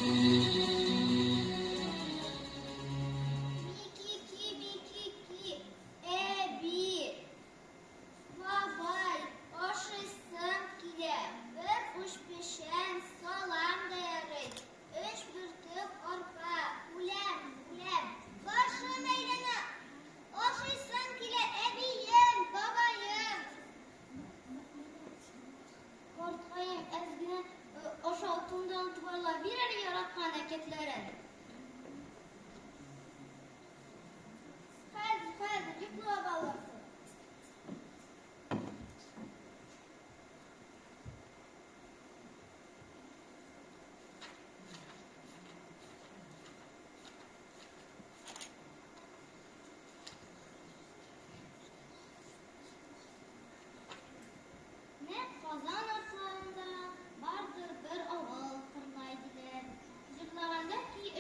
Bikiki, bir. Babay, oşaysın kile. Bir uç pişen salam dayarı. Üç bürtüp orpa, ulem. Başım eylene. Oşaysın kile, ebiyim, babayım. Korkayım, ezgine oşaltımdan tuvarlar. Bir arı yaratma hareketlerin. Haydi, yıklığa bağlasın. Ne kazan atlarında vardır bir oval kırmaydılar. Zırlavandaki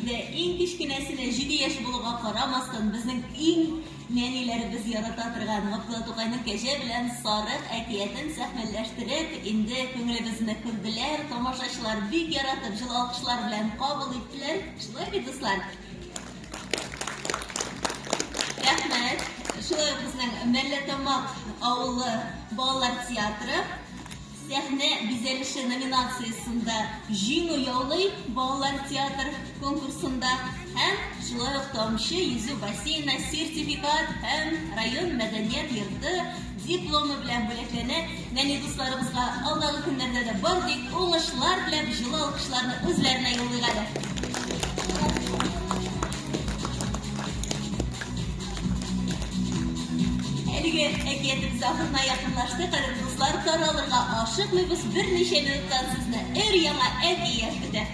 Әлегә иң кечкенәсенә 7 яшь булуга карамастан, безнең иң нәниләребез ярата торган Гафула Тукайның Кәҗә белән Сарык әкиятен сәхнәләштереп, инде күңелебезне күрделәр, тамашачылар бик яратып, җылы алкышлар белән кабул иттеләр. Шулай бит, дуслар? Рәхмәт. Шулай безнең Мәлләтамак авылы балалар театры сәхнә бизәлеше номинациясында җиңү яулый балалар театр конкурсында һәм шулай ук Тамчы йөзү бассейны сертификат һәм район мәдәният йорты дипломы белән бүләкләнә. Нәни дусларыбызга алдагы көннәрдә дә бардык уңышлар белән җылы алкышларны үзләренә юллыйлар. Әлеге әкиятебез ахырына якынлашты. Кадерле дуслар, таралырга ашыкмыйбыз. Берничә минуттан сезне өр-яңа әкият көтә.